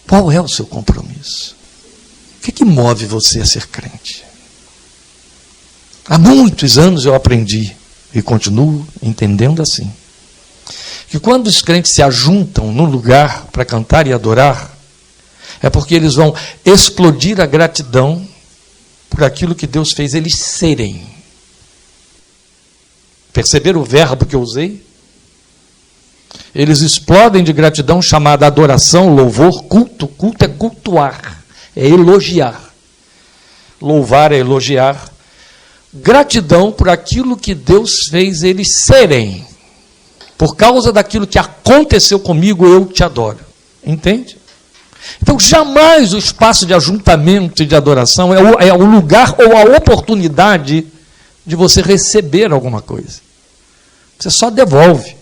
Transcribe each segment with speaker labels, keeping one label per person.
Speaker 1: Qual é o seu compromisso? O que move você a ser crente? Há muitos anos eu aprendi, e continuo entendendo assim, que quando os crentes se ajuntam num lugar para cantar e adorar, é porque eles vão explodir a gratidão por aquilo que Deus fez eles serem. Perceberam o verbo que eu usei? Eles explodem de gratidão, chamada adoração, louvor, culto. Culto é cultuar, é elogiar. Louvar é elogiar. Gratidão por aquilo que Deus fez eles serem. Por causa daquilo que aconteceu comigo, eu te adoro. Entende? Então, jamais o espaço de ajuntamento e de adoração é o lugar ou a oportunidade de você receber alguma coisa. Você só devolve.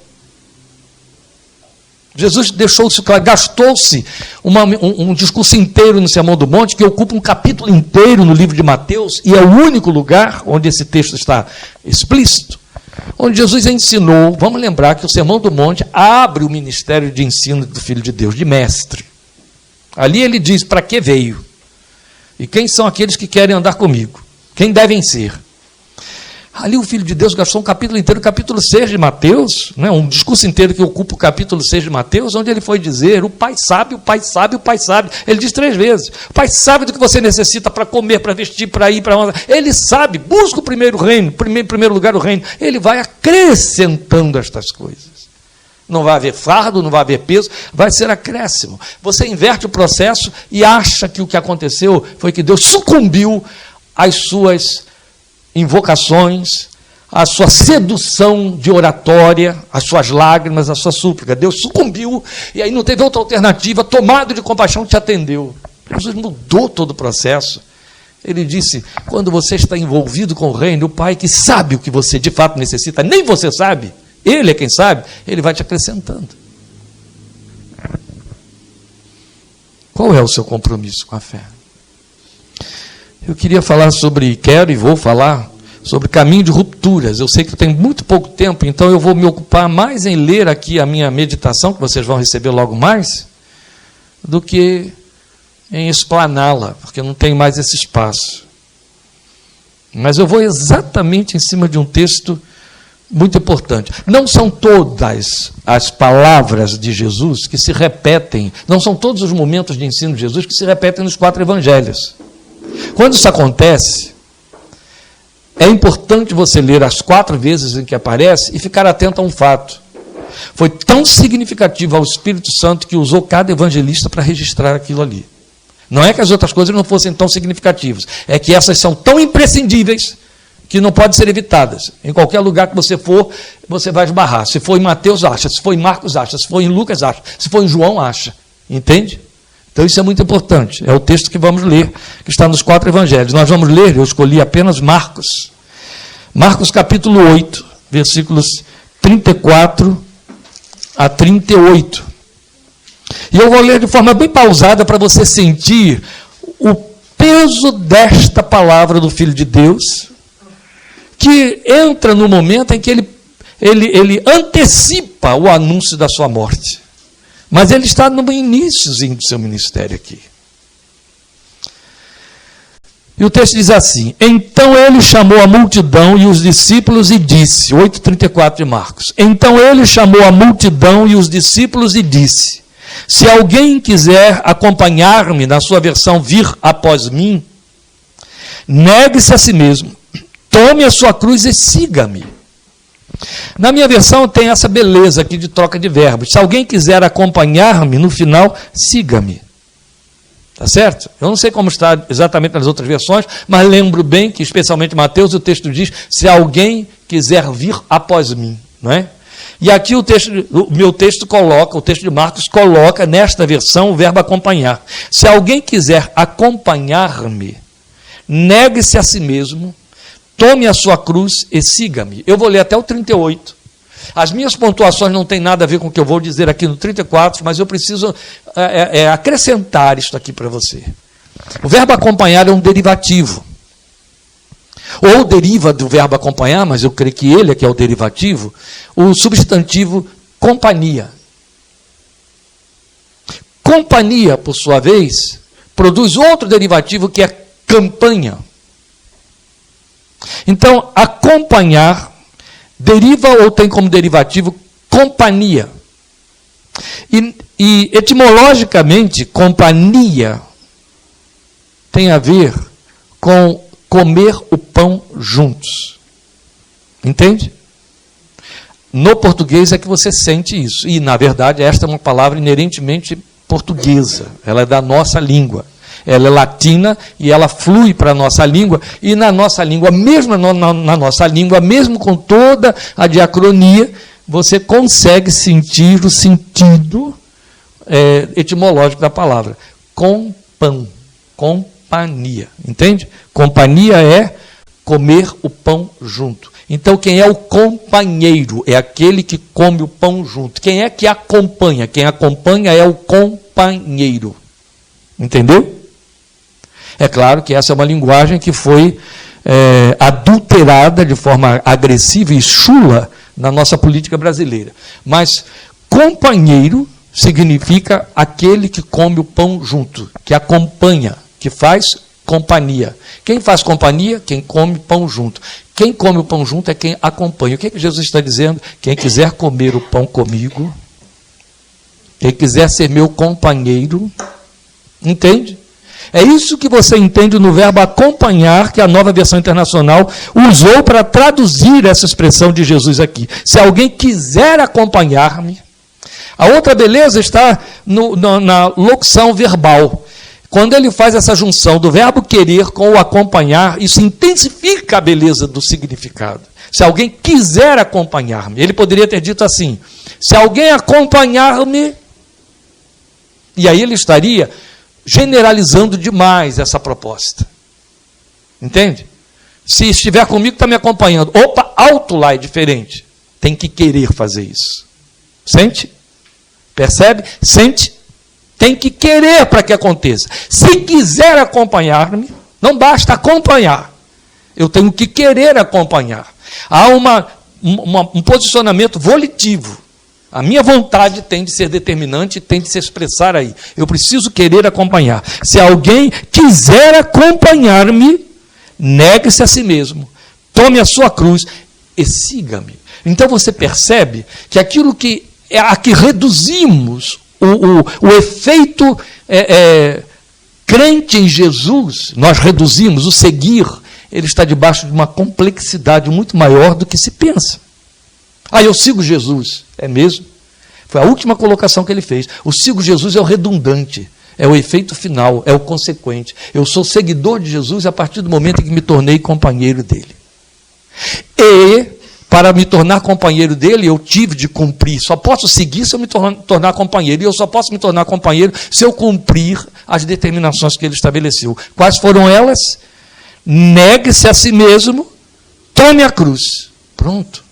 Speaker 1: Jesus deixou-se claro, gastou-se um discurso inteiro no Sermão do Monte, que ocupa um capítulo inteiro no livro de Mateus, e é o único lugar onde esse texto está explícito, onde Jesus ensinou. Vamos lembrar que o Sermão do Monte abre o ministério de ensino do Filho de Deus, de mestre. Ali ele diz para que veio, e quem são aqueles que querem andar comigo, quem devem ser. Ali o Filho de Deus gastou um capítulo inteiro, o capítulo 6 de Mateus, né, um discurso inteiro que ocupa o capítulo 6 de Mateus, onde ele foi dizer: o Pai sabe, o Pai sabe, o Pai sabe. Ele diz 3 vezes: o Pai sabe do que você necessita para comer, para vestir, para ir, para onde. Ele sabe, busca o primeiro reino, em primeiro lugar o reino. Ele vai acrescentando estas coisas. Não vai haver fardo, não vai haver peso, vai ser acréscimo. Você inverte o processo e acha que o que aconteceu foi que Deus sucumbiu às suas invocações, a sua sedução de oratória, as suas lágrimas, a sua súplica. Deus sucumbiu, e aí não teve outra alternativa, tomado de compaixão, te atendeu. Jesus mudou todo o processo. Ele disse: quando você está envolvido com o reino, o Pai, que sabe o que você de fato necessita, nem você sabe, Ele é quem sabe, Ele vai te acrescentando. Qual é o seu compromisso com a fé? Eu queria falar quero e vou falar sobre caminho de rupturas. Eu sei que eu tenho muito pouco tempo, então eu vou me ocupar mais em ler aqui a minha meditação, que vocês vão receber logo mais, do que em explaná-la, porque eu não tenho mais esse espaço. Mas eu vou exatamente em cima de um texto muito importante. Não são todas as palavras de Jesus que se repetem, não são todos os momentos de ensino de Jesus que se repetem nos 4 evangelhos. Quando isso acontece, é importante você ler as 4 vezes em que aparece e ficar atento a um fato. Foi tão significativo ao Espírito Santo que usou cada evangelista para registrar aquilo ali. Não é que as outras coisas não fossem tão significativas, é que essas são tão imprescindíveis que não podem ser evitadas. Em qualquer lugar que você for, você vai esbarrar. Se for em Mateus, acha. Se for em Marcos, acha. Se for em Lucas, acha. Se for em João, acha. Entende? Então isso é muito importante. É o texto que vamos ler, que está nos 4 evangelhos. Nós vamos ler, eu escolhi apenas Marcos. Marcos capítulo 8, versículos 34 a 38. E eu vou ler de forma bem pausada para você sentir o peso desta palavra do Filho de Deus, que entra no momento em que ele antecipa o anúncio da sua morte. Mas ele está no iníciozinho do seu ministério aqui. E o texto diz assim: então ele chamou a multidão e os discípulos e disse, 8,34 de Marcos, então ele chamou a multidão e os discípulos e disse: se alguém quiser acompanhar-me, na sua versão, vir após mim, negue-se a si mesmo, tome a sua cruz e siga-me. Na minha versão tem essa beleza aqui de troca de verbos. Se alguém quiser acompanhar-me, no final, siga-me. Está certo? Eu não sei como está exatamente nas outras versões, mas lembro bem que, especialmente em Mateus, o texto diz: se alguém quiser vir após mim. Não é? E aqui o meu texto coloca, o texto de Marcos coloca nesta versão o verbo acompanhar. Se alguém quiser acompanhar-me, negue-se a si mesmo, tome a sua cruz e siga-me. Eu vou ler até o 38. As minhas pontuações não têm nada a ver com o que eu vou dizer aqui no 34, mas eu preciso acrescentar isto aqui para você. O verbo acompanhar é um derivativo. Ou deriva do verbo acompanhar, mas eu creio que ele é que é o derivativo, o substantivo companhia. companhia, por sua vez, produz outro derivativo que é campanha. Então, acompanhar deriva ou tem como derivativo companhia. E etimologicamente, companhia tem a ver com comer o pão juntos. Entende? No português é que você sente isso. E, na verdade, esta é uma palavra inerentemente portuguesa. Ela é da nossa língua. Ela é latina e ela flui para a nossa língua. E na nossa língua, mesmo na nossa língua, mesmo com toda a diacronia, você consegue sentir o sentido etimológico da palavra. Com pão. Companhia. Entende? Companhia é comer o pão junto. Então, quem é o companheiro? É aquele que come o pão junto. Quem é que acompanha? Quem acompanha é o companheiro. Entendeu? É claro que essa é uma linguagem que foi adulterada de forma agressiva e chula na nossa política brasileira. Mas companheiro significa aquele que come o pão junto, que acompanha, que faz companhia. Quem faz companhia? Quem come pão junto. Quem come o pão junto é quem acompanha. O que é que Jesus está dizendo? Quem quiser comer o pão comigo, quem quiser ser meu companheiro, entende? É isso que você entende no verbo acompanhar, que a Nova Versão Internacional usou para traduzir essa expressão de Jesus aqui. Se alguém quiser acompanhar-me. A outra beleza está na locução verbal. Quando ele faz essa junção do verbo querer com o acompanhar, isso intensifica a beleza do significado. Se alguém quiser acompanhar-me, ele poderia ter dito assim: se alguém acompanhar-me, e aí ele estaria generalizando demais essa proposta. Entende? Se estiver comigo, está me acompanhando. Opa, alto lá é diferente. Tem que querer fazer isso. Sente? Percebe? Sente? Tem que querer para que aconteça. Se quiser acompanhar-me, não basta acompanhar. Eu tenho que querer acompanhar. Há um posicionamento volitivo. A minha vontade tem de ser determinante e tem de se expressar aí. Eu preciso querer acompanhar. Se alguém quiser acompanhar-me, negue-se a si mesmo, tome a sua cruz e siga-me. Então você percebe que aquilo que reduzimos o efeito crente em Jesus, nós reduzimos o seguir, ele está debaixo de uma complexidade muito maior do que se pensa. Eu sigo Jesus. É mesmo? Foi a última colocação que ele fez. O sigo Jesus é o redundante, é o efeito final, é o consequente. Eu sou seguidor de Jesus a partir do momento em que me tornei companheiro dele. E, para me tornar companheiro dele, eu tive de cumprir. Só posso seguir se eu me tornar companheiro. E eu só posso me tornar companheiro se eu cumprir as determinações que ele estabeleceu. Quais foram elas? Negue-se a si mesmo, tome a cruz. Pronto.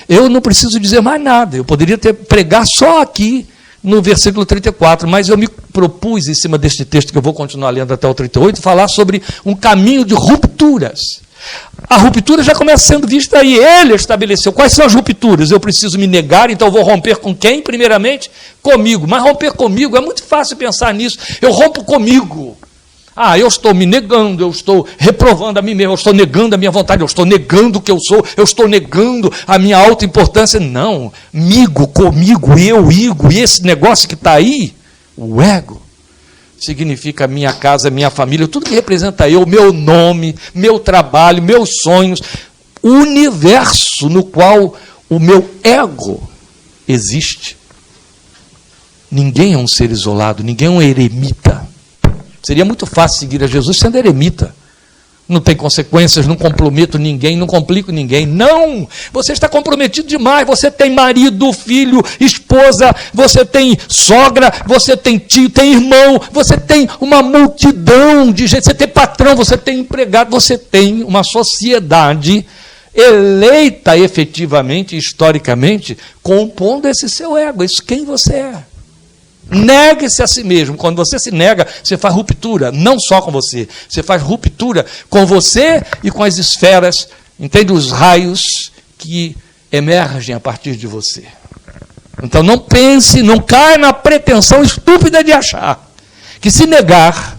Speaker 1: Eu não preciso dizer mais nada. Eu poderia pregar só aqui no versículo 34, mas eu me propus, em cima deste texto, que eu vou continuar lendo até o 38, falar sobre um caminho de rupturas. A ruptura já começa sendo vista aí. Ele estabeleceu. Quais são as rupturas? Eu preciso me negar, então eu vou romper com quem? Primeiramente, comigo. Mas romper comigo, é muito fácil pensar nisso. Eu rompo comigo. Eu estou me negando, eu estou reprovando a mim mesmo, eu estou negando a minha vontade, eu estou negando o que eu sou, eu estou negando a minha autoimportância. Não, comigo, eu, e esse negócio que está aí, o ego, significa minha casa, minha família, tudo que representa eu, meu nome, meu trabalho, meus sonhos, o universo no qual o meu ego existe. Ninguém é um ser isolado, ninguém é um eremita. Seria muito fácil seguir a Jesus sendo eremita. Não tem consequências, não comprometo ninguém, não complico ninguém. Não! Você está comprometido demais. Você tem marido, filho, esposa, você tem sogra, você tem tio, tem irmão, você tem uma multidão de gente, você tem patrão, você tem empregado, você tem uma sociedade eleita efetivamente, historicamente, compondo esse seu ego. Isso quem você é. Negue-se a si mesmo. Quando você se nega, você faz ruptura, não só com você. Você faz ruptura com você e com as esferas, entende? Os raios que emergem a partir de você. Então não pense, não caia na pretensão estúpida de achar que se negar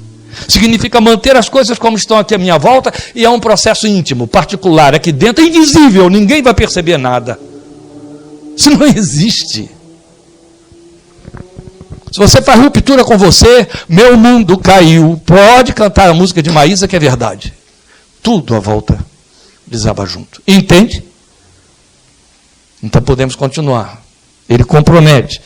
Speaker 1: significa manter as coisas como estão aqui à minha volta e é um processo íntimo, particular, aqui dentro, invisível, ninguém vai perceber nada. Isso não existe. Se você faz ruptura com você, meu mundo caiu. Pode cantar a música de Maísa, que é verdade. Tudo à volta desaba junto. Entende? Então podemos continuar. Ele compromete.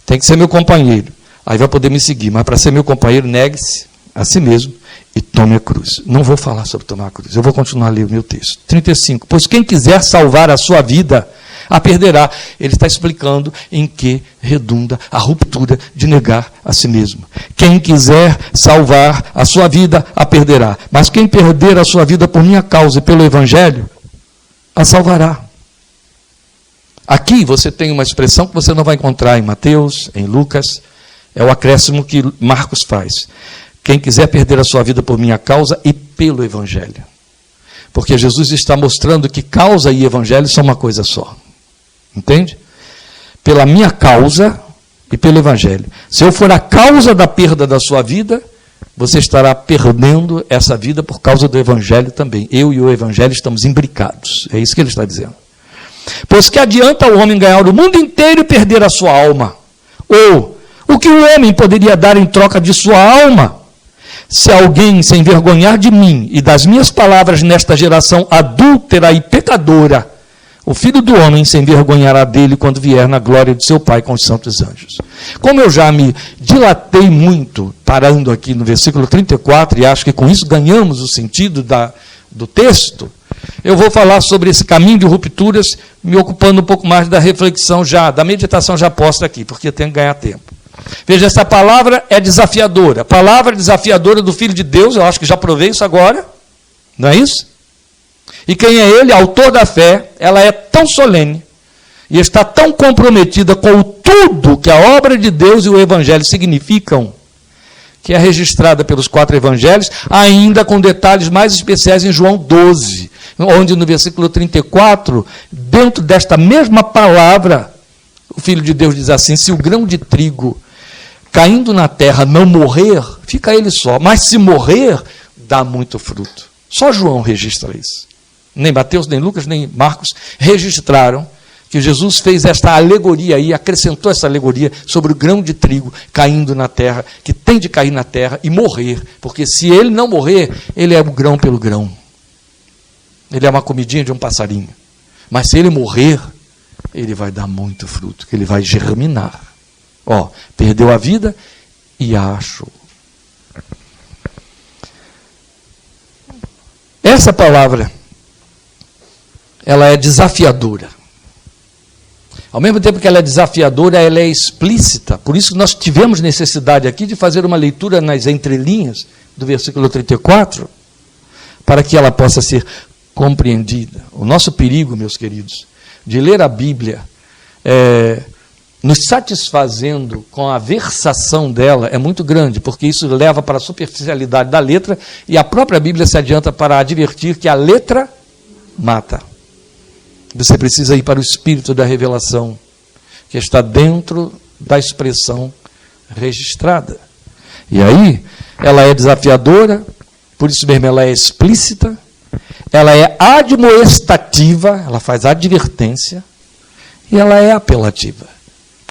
Speaker 1: Tem que ser meu companheiro. Aí vai poder me seguir. Mas para ser meu companheiro, negue-se a si mesmo e tome a cruz. Não vou falar sobre tomar a cruz. Eu vou continuar a ler o meu texto. 35. Pois quem quiser salvar a sua vida, a perderá. Ele está explicando em que redunda a ruptura de negar a si mesmo. Quem quiser salvar a sua vida, a perderá. Mas quem perder a sua vida por minha causa e pelo Evangelho, a salvará. Aqui você tem uma expressão que você não vai encontrar em Mateus, em Lucas, é o acréscimo que Marcos faz. Quem quiser perder a sua vida por minha causa e pelo Evangelho. Porque Jesus está mostrando que causa e Evangelho são uma coisa só. Entende? Pela minha causa e pelo Evangelho. Se eu for a causa da perda da sua vida, você estará perdendo essa vida por causa do Evangelho também. Eu e o Evangelho estamos imbricados. É isso que ele está dizendo. Pois que adianta o homem ganhar o mundo inteiro e perder a sua alma? Ou, o que o homem poderia dar em troca de sua alma? Se alguém se envergonhar de mim e das minhas palavras nesta geração adúltera e pecadora, o Filho do Homem se envergonhará dele quando vier na glória de seu Pai com os santos anjos. Como eu já me dilatei muito, parando aqui no versículo 34, e acho que com isso ganhamos o sentido do texto, eu vou falar sobre esse caminho de rupturas, me ocupando um pouco mais da reflexão já, da meditação já posta aqui, porque eu tenho que ganhar tempo. Veja, essa palavra é desafiadora. A palavra desafiadora do Filho de Deus, eu acho que já provei isso agora, não é isso? E quem é ele? Autor da fé. Ela é tão solene e está tão comprometida com o tudo que a obra de Deus e o Evangelho significam, que é registrada pelos 4 evangelhos, ainda com detalhes mais especiais em João 12, onde no versículo 34, dentro desta mesma palavra, o Filho de Deus diz assim: se o grão de trigo caindo na terra não morrer, fica ele só, mas se morrer, dá muito fruto. Só João registra isso. Nem Mateus, nem Lucas, nem Marcos registraram que Jesus fez esta alegoria aí, acrescentou essa alegoria sobre o grão de trigo caindo na terra, que tem de cair na terra e morrer, porque se ele não morrer, ele é o grão pelo grão. Ele é uma comidinha de um passarinho. Mas se ele morrer, ele vai dar muito fruto, que ele vai germinar. Ó, perdeu a vida e a achou. Essa palavra, ela é desafiadora. Ao mesmo tempo que ela é desafiadora, ela é explícita. Por isso que nós tivemos necessidade aqui de fazer uma leitura nas entrelinhas do versículo 34, para que ela possa ser compreendida. O nosso perigo, meus queridos, de ler a Bíblia nos satisfazendo com a versação dela é muito grande, porque isso leva para a superficialidade da letra, e a própria Bíblia se adianta para advertir que a letra mata. Você precisa ir para o espírito da revelação, que está dentro da expressão registrada. E aí, ela é desafiadora, por isso mesmo ela é explícita, ela é admoestativa, ela faz advertência, e ela é apelativa.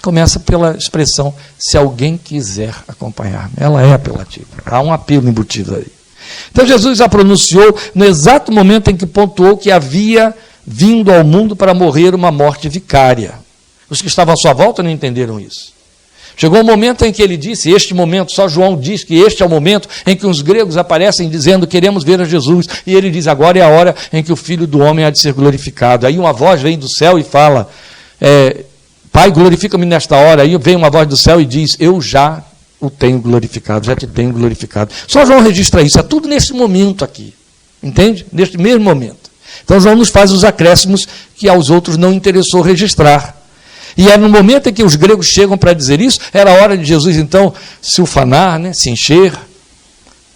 Speaker 1: Começa pela expressão, se alguém quiser acompanhar. Ela é apelativa. Há um apelo embutido aí. Então Jesus já pronunciou no exato momento em que pontuou que havia vindo ao mundo para morrer uma morte vicária. Os que estavam à sua volta não entenderam isso. Chegou um momento em que ele disse, este momento, só João diz que este é o momento em que os gregos aparecem dizendo, queremos ver a Jesus. E ele diz, agora é a hora em que o Filho do Homem há de ser glorificado. Aí uma voz vem do céu e fala, Pai, glorifica-me nesta hora. Aí vem uma voz do céu e diz, eu já o tenho glorificado, já te tenho glorificado. Só João registra isso, é tudo nesse momento aqui. Entende? Neste mesmo momento. Então João nos faz os acréscimos que aos outros não interessou registrar. E é no momento em que os gregos chegam para dizer isso, era a hora de Jesus então se ufanar, né, se encher.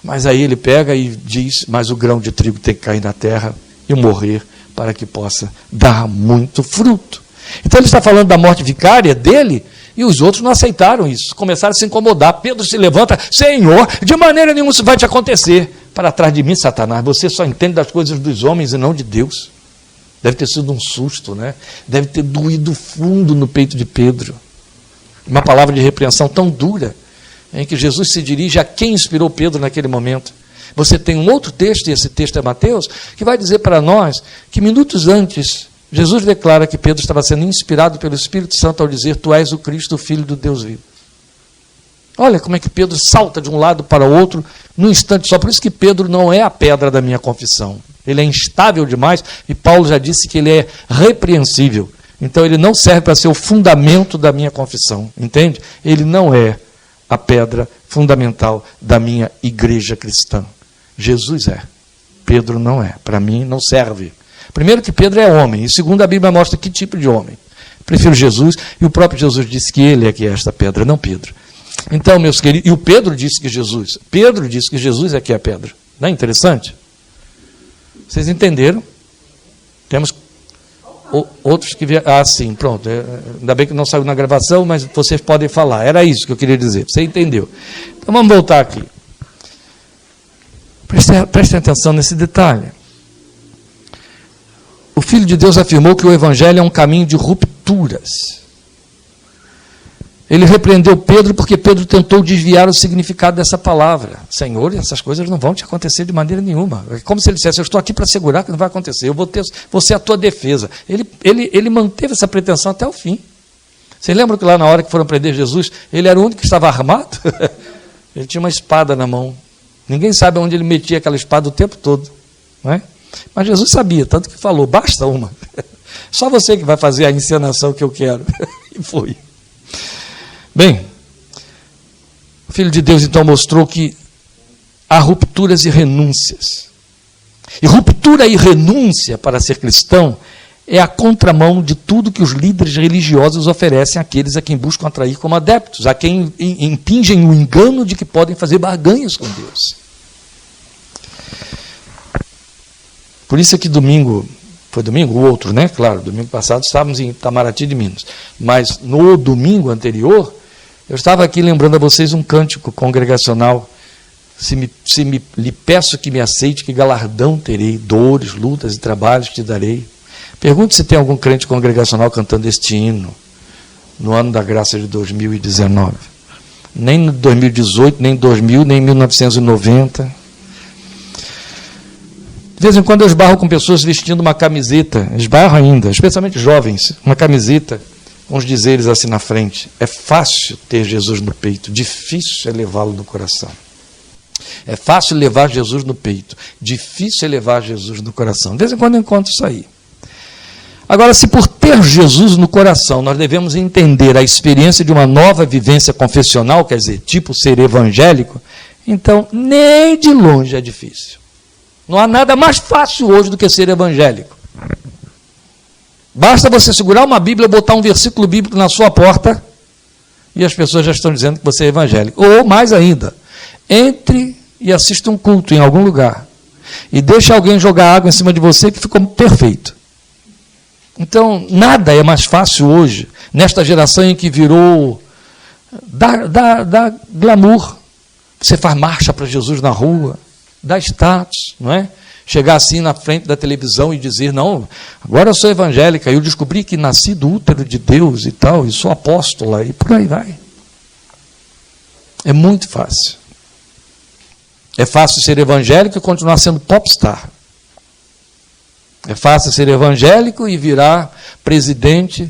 Speaker 1: Mas aí ele pega e diz, mas o grão de trigo tem que cair na terra e morrer para que possa dar muito fruto. Então ele está falando da morte vicária dele, e os outros não aceitaram isso, começaram a se incomodar. Pedro se levanta: Senhor, de maneira nenhuma isso vai te acontecer. Para trás de mim, Satanás, você só entende das coisas dos homens e não de Deus. Deve ter sido um susto, né? Deve ter doído fundo no peito de Pedro. Uma palavra de repreensão tão dura, em que Jesus se dirige a quem inspirou Pedro naquele momento. Você tem um outro texto, e esse texto é Mateus, que vai dizer para nós que minutos antes, Jesus declara que Pedro estava sendo inspirado pelo Espírito Santo ao dizer: Tu és o Cristo, o Filho do Deus vivo. Olha como é que Pedro salta de um lado para o outro num instante só. Por isso que Pedro não é a pedra da minha confissão. Ele é instável demais, e Paulo já disse que ele é repreensível. Então ele não serve para ser o fundamento da minha confissão, entende? Ele não é a pedra fundamental da minha igreja cristã. Jesus é. Pedro não é. Para mim não serve. Primeiro que Pedro é homem, e segundo a Bíblia mostra que tipo de homem. Prefiro Jesus, e o próprio Jesus disse que ele é que é esta pedra, não Pedro. Então, meus queridos, e o Pedro disse que Jesus é que é a pedra. Não é interessante? Vocês entenderam? Temos outros que vieram. Ah, sim, pronto. Ainda bem que não saiu na gravação, mas vocês podem falar. Era isso que eu queria dizer. Você entendeu? Então vamos voltar aqui. Prestem atenção nesse detalhe. O Filho de Deus afirmou que o Evangelho é um caminho de rupturas. Ele repreendeu Pedro porque Pedro tentou desviar o significado dessa palavra. Senhor, essas coisas não vão te acontecer de maneira nenhuma. É como se ele dissesse: eu estou aqui para assegurar que não vai acontecer, eu vou ser a tua defesa. Ele manteve essa pretensão até o fim. Vocês lembram que lá na hora que foram prender Jesus, ele era o único que estava armado? Ele tinha uma espada na mão. Ninguém sabe onde ele metia aquela espada o tempo todo. Não é? Mas Jesus sabia, tanto que falou: basta uma. Só você que vai fazer a encenação que eu quero. E foi. Bem, o Filho de Deus então mostrou que há rupturas e renúncias. E ruptura e renúncia para ser cristão é a contramão de tudo que os líderes religiosos oferecem àqueles a quem buscam atrair como adeptos, a quem impingem o engano de que podem fazer barganhas com Deus. Por isso é que domingo, foi domingo? O outro, né? Claro, domingo passado estávamos em Itamaraty de Minas. Mas no domingo anterior, eu estava aqui lembrando a vocês um cântico congregacional. Lhe peço que me aceite, que galardão terei, dores, lutas e trabalhos te darei. Pergunte se tem algum crente congregacional cantando este hino no ano da graça de 2019. Nem no 2018, nem 2000, nem 1990. De vez em quando eu esbarro com pessoas vestindo uma camiseta, esbarro ainda, especialmente jovens, uma camiseta com os dizeres assim na frente: é fácil ter Jesus no peito, difícil é levá-lo no coração. É fácil levar Jesus no peito, difícil é levar Jesus no coração. De vez em quando eu encontro isso aí. Agora, se por ter Jesus no coração nós devemos entender a experiência de uma nova vivência confessional, quer dizer, tipo ser evangélico, então nem de longe é difícil. Não há nada mais fácil hoje do que ser evangélico. Basta você segurar uma Bíblia, botar um versículo bíblico na sua porta, e as pessoas já estão dizendo que você é evangélico. Ou, mais ainda, entre e assista um culto em algum lugar, e deixe alguém jogar água em cima de você, que ficou perfeito. Então, nada é mais fácil hoje, nesta geração em que virou dá glamour. Você faz marcha para Jesus na rua, dá status, não é? Chegar assim na frente da televisão e dizer: não, agora eu sou evangélica, eu descobri que nasci do útero de Deus e tal, e sou apóstola, e por aí vai. É muito fácil. É fácil ser evangélico e continuar sendo popstar. É fácil ser evangélico e virar presidente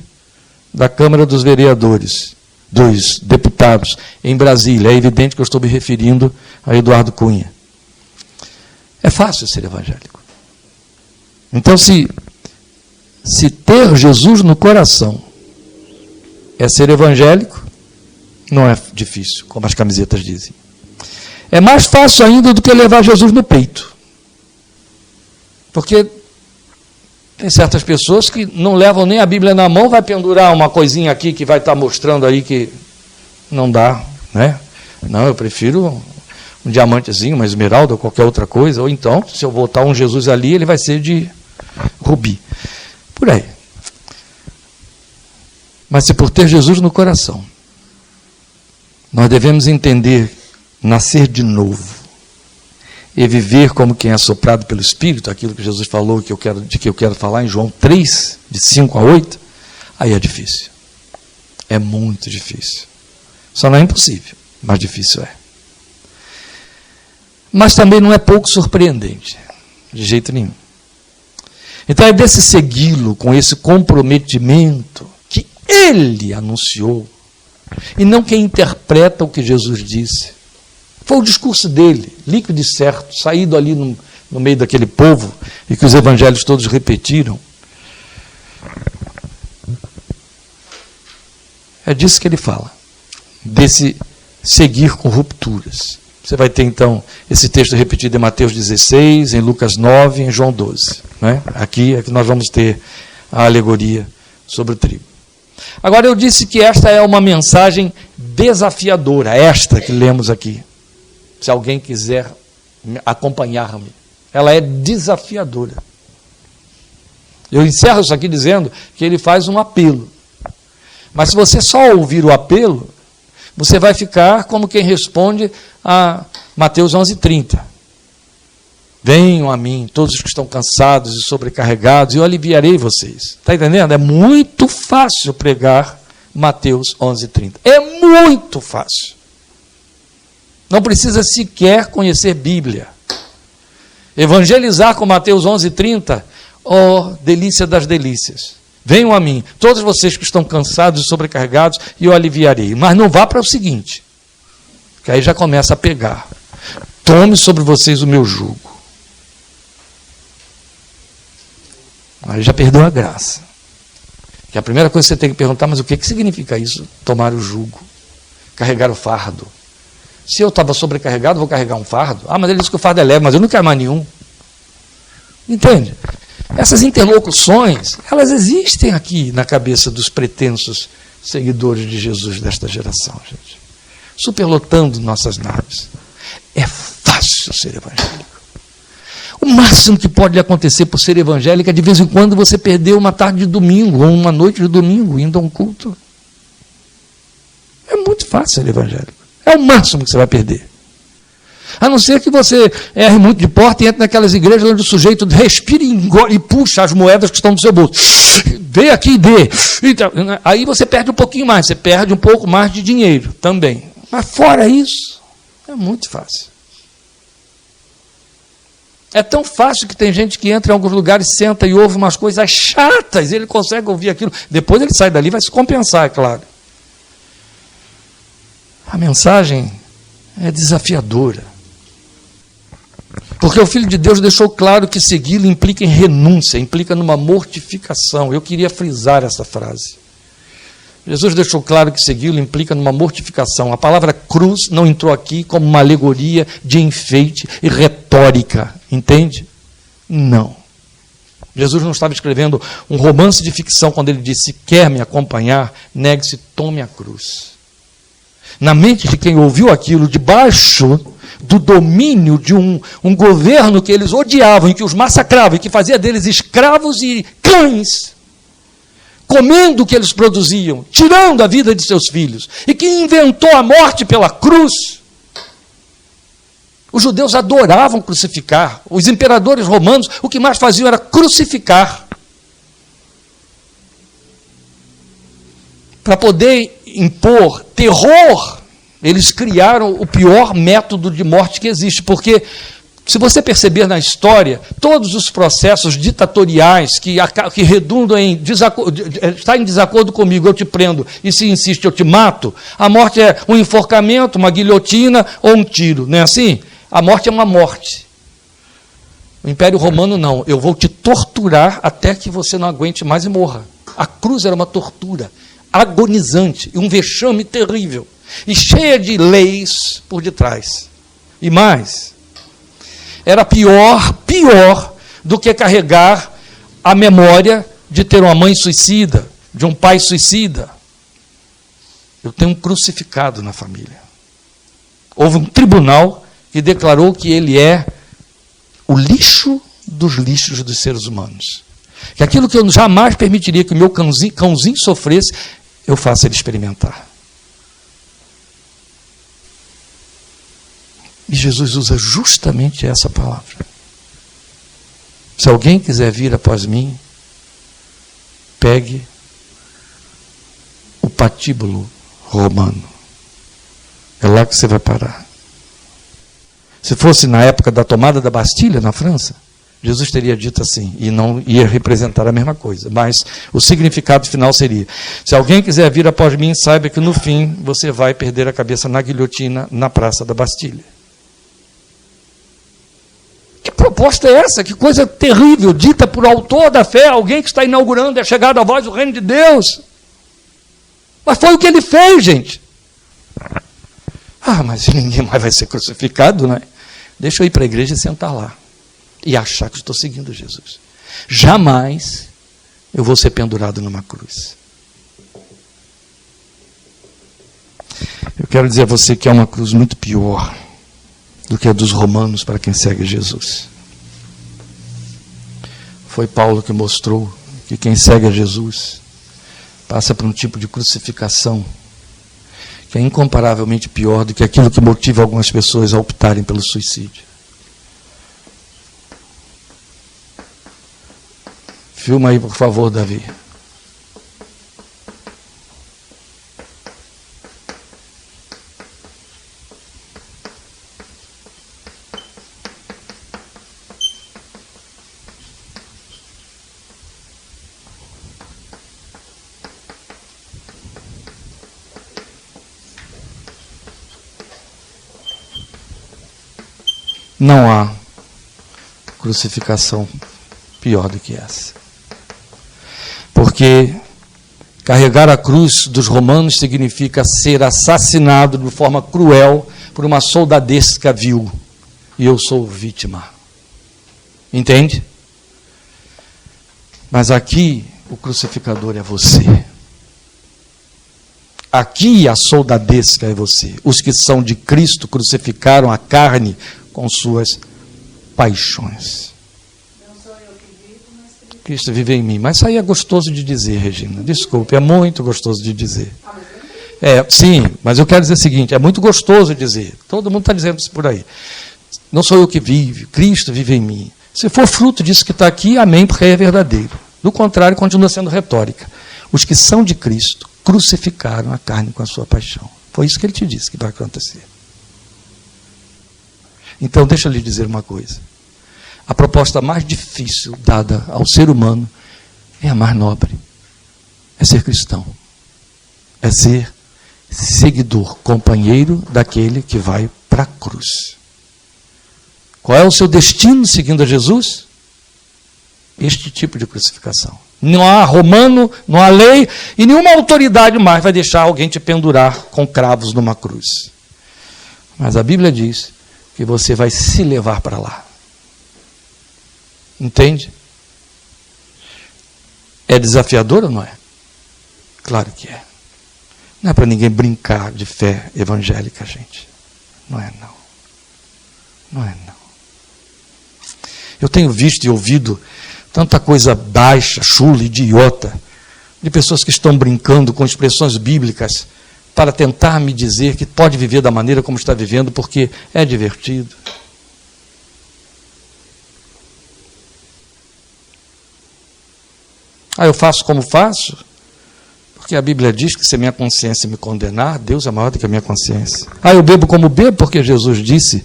Speaker 1: da Câmara dos Vereadores, dos deputados em Brasília. É evidente que eu estou me referindo a Eduardo Cunha. É fácil ser evangélico. Então, se ter Jesus no coração é ser evangélico, não é difícil, como as camisetas dizem. É mais fácil ainda do que levar Jesus no peito. Porque tem certas pessoas que não levam nem a Bíblia na mão, vai pendurar uma coisinha aqui que vai estar mostrando aí que não dá, né? Não, eu prefiro um diamantezinho, uma esmeralda ou qualquer outra coisa, ou então, se eu botar um Jesus ali, ele vai ser de rubi. Por aí. Mas se por ter Jesus no coração, nós devemos entender, nascer de novo e viver como quem é soprado pelo Espírito, aquilo que Jesus falou, que eu quero falar em João 3, de 5 a 8, aí é difícil. É muito difícil. Só não é impossível, mas difícil é. Mas também não é pouco surpreendente, de jeito nenhum. Então é desse segui-lo, com esse comprometimento, que ele anunciou, e não quem interpreta o que Jesus disse. Foi o discurso dele, líquido e certo, saído ali no meio daquele povo, e que os evangelhos todos repetiram. É disso que ele fala, desse seguir com rupturas. Você vai ter, então, esse texto repetido em Mateus 16, em Lucas 9, em João 12. Né? Aqui é que nós vamos ter a alegoria sobre o trigo. Agora, eu disse que esta é uma mensagem desafiadora, esta que lemos aqui. Se alguém quiser acompanhar-me. Ela é desafiadora. Eu encerro isso aqui dizendo que ele faz um apelo. Mas se você só ouvir o apelo, você vai ficar como quem responde a Mateus 11:30. Venham a mim, todos os que estão cansados e sobrecarregados, e eu aliviarei vocês. Está entendendo? É muito fácil pregar Mateus 11:30. É muito fácil. Não precisa sequer conhecer Bíblia. Evangelizar com Mateus 11:30, oh, delícia das delícias. Venham a mim, todos vocês que estão cansados e sobrecarregados, e eu aliviarei. Mas não vá para o seguinte, que aí já começa a pegar. Tome sobre vocês o meu jugo. Aí já perdeu a graça. Que a primeira coisa que você tem que perguntar, mas o que significa isso? Tomar o jugo, carregar o fardo. Se eu estava sobrecarregado, vou carregar um fardo. Ah, mas ele disse que o fardo é leve, mas eu não quero mais nenhum. Entende? Essas interlocuções, elas existem aqui na cabeça dos pretensos seguidores de Jesus desta geração, gente. Superlotando nossas naves. É fácil ser evangélico. O máximo que pode lhe acontecer por ser evangélico é de vez em quando você perder uma tarde de domingo, ou uma noite de domingo, indo a um culto. É muito fácil ser evangélico. É o máximo que você vai perder. A não ser que você erre muito de porta e entre naquelas igrejas onde o sujeito respira e puxa as moedas que estão no seu bolso. Vem aqui e dê. Aí você perde um pouquinho mais, você perde um pouco mais de dinheiro também. Mas fora isso, é muito fácil. É tão fácil que tem gente que entra em alguns lugares, senta e ouve umas coisas chatas, ele consegue ouvir aquilo. Depois ele sai dali e vai se compensar, é claro. A mensagem é desafiadora. Porque o Filho de Deus deixou claro que segui-lo implica em renúncia, implica numa mortificação. Eu queria frisar essa frase. Jesus deixou claro que segui-lo implica numa mortificação. A palavra cruz não entrou aqui como uma alegoria de enfeite e retórica, entende? Não. Jesus não estava escrevendo um romance de ficção quando ele disse: se quer me acompanhar, negue-se, tome a cruz. Na mente de quem ouviu aquilo, debaixo do domínio de um governo que eles odiavam, e que os massacrava, e que fazia deles escravos e cães, comendo o que eles produziam, tirando a vida de seus filhos, e que inventou a morte pela cruz. Os judeus adoravam crucificar. Os imperadores romanos, o que mais faziam era crucificar. Para poder impor terror, eles criaram o pior método de morte que existe, porque, se você perceber na história, todos os processos ditatoriais que redundam em está em desacordo comigo, eu te prendo, e se insiste, eu te mato, a morte é um enforcamento, uma guilhotina ou um tiro, não é assim? A morte é uma morte. O Império Romano não, eu vou te torturar até que você não aguente mais e morra. A cruz era uma tortura agonizante, um vexame terrível, e cheia de leis por detrás. E mais, era pior do que carregar a memória de ter uma mãe suicida, de um pai suicida. Eu tenho um crucificado na família. Houve um tribunal que declarou que ele é o lixo dos lixos dos seres humanos. Que aquilo que eu jamais permitiria que o meu cãozinho sofresse, eu faço ele experimentar. E Jesus usa justamente essa palavra. Se alguém quiser vir após mim, pegue o patíbulo romano. É lá que você vai parar. Se fosse na época da tomada da Bastilha, na França, Jesus teria dito assim, e não ia representar a mesma coisa, mas o significado final seria: se alguém quiser vir após mim, saiba que no fim você vai perder a cabeça na guilhotina na Praça da Bastilha. Que proposta é essa? Que coisa terrível, dita por autor da fé, alguém que está inaugurando a chegada da voz do reino de Deus. Mas foi o que ele fez, gente. Ah, mas ninguém mais vai ser crucificado, não é? Deixa eu ir para a igreja e sentar lá e achar que estou seguindo Jesus. Jamais eu vou ser pendurado numa cruz. Eu quero dizer a você que é uma cruz muito pior do que a dos romanos para quem segue Jesus. Foi Paulo que mostrou que quem segue a Jesus passa por um tipo de crucificação que é incomparavelmente pior do que aquilo que motiva algumas pessoas a optarem pelo suicídio. Filma aí, por favor, Davi. Não há crucificação pior do que essa. Porque carregar a cruz dos romanos significa ser assassinado de forma cruel por uma soldadesca vil. E eu sou vítima. Entende? Mas aqui o crucificador é você. Aqui a soldadesca é você. Os que são de Cristo crucificaram a carne com suas paixões.
Speaker 2: Não sou eu que vivo, mas
Speaker 1: Cristo vive em mim. Mas isso aí é gostoso de dizer, Regina. Desculpe, é muito gostoso de dizer. Sim, mas eu quero dizer o seguinte, é muito gostoso dizer. Todo mundo está dizendo isso por aí. Não sou eu que vivo, Cristo vive em mim. Se for fruto disso que está aqui, amém, porque é verdadeiro. Do contrário, continua sendo retórica. Os que são de Cristo crucificaram a carne com a sua paixão. Foi isso que ele te disse que vai acontecer. Então, deixa eu lhe dizer uma coisa. A proposta mais difícil dada ao ser humano é a mais nobre. É ser cristão. É ser seguidor, companheiro daquele que vai para a cruz. Qual é o seu destino seguindo a Jesus? Este tipo de crucificação. Não há romano, não há lei, e nenhuma autoridade mais vai deixar alguém te pendurar com cravos numa cruz. Mas a Bíblia diz que você vai se levar para lá. Entende? É desafiador ou não é? Claro que é. Não é para ninguém brincar de fé evangélica, gente. Não é, não. Não é, não. Eu tenho visto e ouvido tanta coisa baixa, chula, idiota, de pessoas que estão brincando com expressões bíblicas para tentar me dizer que pode viver da maneira como está vivendo, porque é divertido. Eu faço como faço, porque a Bíblia diz que se a minha consciência me condenar, Deus é maior do que a minha consciência. Eu bebo como bebo, porque Jesus disse,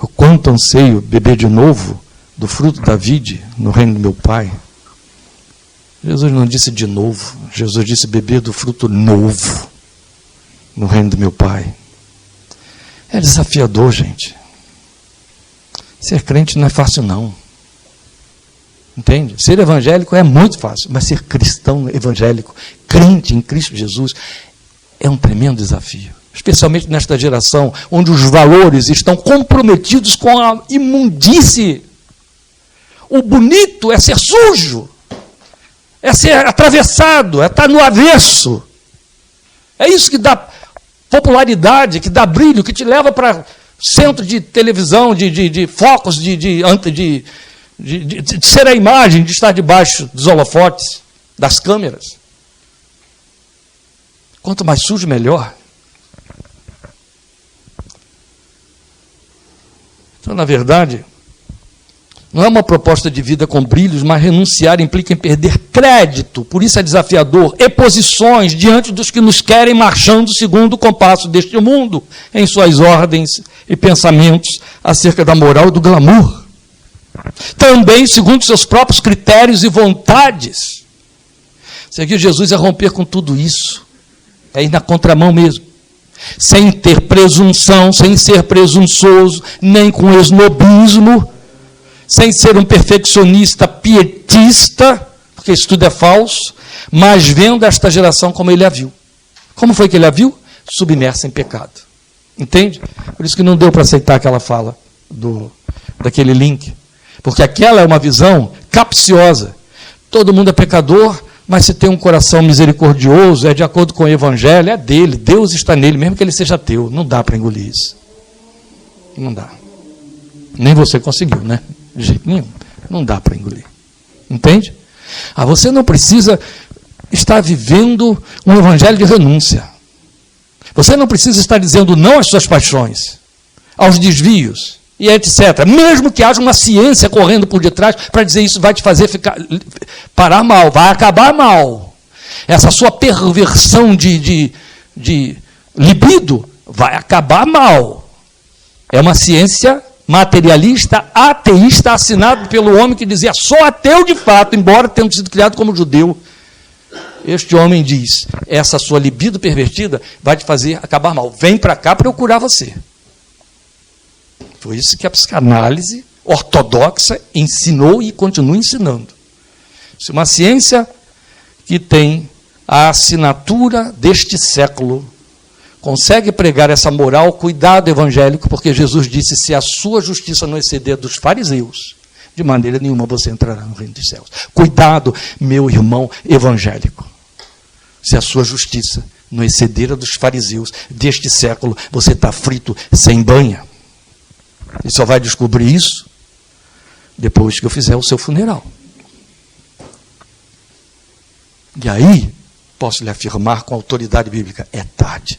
Speaker 1: o quanto anseio beber de novo do fruto da vide no reino do meu Pai. Jesus não disse de novo, Jesus disse beber do fruto novo no reino do meu Pai. É desafiador, gente. Ser crente não é fácil, não. Entende? Ser evangélico é muito fácil, mas ser cristão evangélico, crente em Cristo Jesus, é um tremendo desafio. Especialmente nesta geração, onde os valores estão comprometidos com a imundície. O bonito é ser sujo, é ser atravessado, é estar no avesso. É isso que dá popularidade, que dá brilho, que te leva para centro de televisão, de focos, de ser a imagem, de estar debaixo dos holofotes, das câmeras. Quanto mais sujo, melhor. Então, na verdade, não é uma proposta de vida com brilhos, mas renunciar implica em perder crédito, por isso é desafiador, e posições diante dos que nos querem marchando segundo o compasso deste mundo, em suas ordens e pensamentos acerca da moral e do glamour. Também segundo seus próprios critérios e vontades. Seguir Jesus é romper com tudo isso, é ir na contramão mesmo. Sem ter presunção, sem ser presunçoso, nem com esnobismo, sem ser um perfeccionista pietista, porque isso tudo é falso, mas vendo esta geração como ele a viu. Como foi que ele a viu? Submersa em pecado. Entende? Por isso que não deu para aceitar aquela fala daquele link. Porque aquela é uma visão capciosa. Todo mundo é pecador, mas se tem um coração misericordioso, é de acordo com o Evangelho, é dele, Deus está nele, mesmo que ele seja teu. Não dá para engolir isso. Não dá. Nem você conseguiu, né? De jeito nenhum. Não dá para engolir. Entende? Você não precisa estar vivendo um evangelho de renúncia. Você não precisa estar dizendo não às suas paixões, aos desvios e etc. Mesmo que haja uma ciência correndo por detrás para dizer isso vai te fazer parar mal, vai acabar mal. Essa sua perversão de libido vai acabar mal. É uma ciência materialista, ateísta, assinado pelo homem que dizia sou ateu de fato, embora tendo sido criado como judeu. Este homem diz, essa sua libido pervertida vai te fazer acabar mal. Vem para cá para eu curar você. Foi isso que a psicanálise ortodoxa ensinou e continua ensinando. Isso é uma ciência que tem a assinatura deste século, consegue pregar essa moral, cuidado evangélico, porque Jesus disse, se a sua justiça não exceder dos fariseus, de maneira nenhuma você entrará no reino dos céus. Cuidado, meu irmão evangélico. Se a sua justiça não exceder a dos fariseus deste século, você está frito sem banha. E só vai descobrir isso depois que eu fizer o seu funeral. E aí, posso lhe afirmar com autoridade bíblica, é tarde.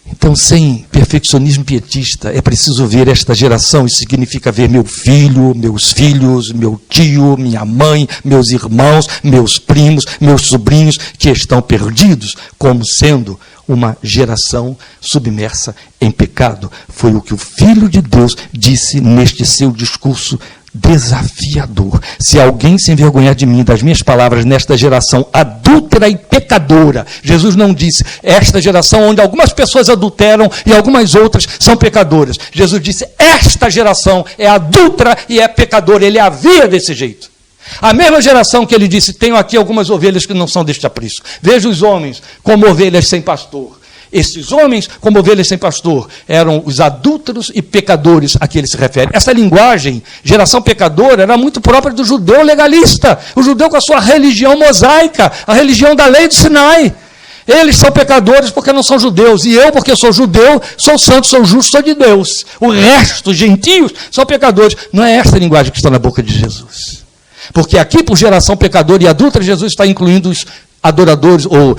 Speaker 1: Então, sem perfeccionismo pietista, é preciso ver esta geração. Isso significa ver meu filho, meus filhos, meu tio, minha mãe, meus irmãos, meus primos, meus sobrinhos, que estão perdidos, como sendo uma geração submersa em pecado. Foi o que o Filho de Deus disse neste seu discurso desafiador. Se alguém se envergonhar de mim, das minhas palavras, nesta geração adúltera e pecadora, Jesus não disse, esta geração onde algumas pessoas adulteram e algumas outras são pecadoras. Jesus disse, esta geração é adúltera e é pecadora. Ele havia desse jeito. A mesma geração que ele disse, tenho aqui algumas ovelhas que não são deste aprisco. Veja os homens como ovelhas sem pastor. Esses homens, como ovelhas sem pastor, eram os adúlteros e pecadores a que ele se refere. Essa linguagem, geração pecadora, era muito própria do judeu legalista, o judeu com a sua religião mosaica, a religião da lei do Sinai. Eles são pecadores porque não são judeus, e eu, porque sou judeu, sou santo, sou justo, sou de Deus. O resto, os gentios, são pecadores. Não é esta linguagem que está na boca de Jesus. Porque aqui, por geração pecadora e adúltera, Jesus está incluindo os adoradores, ou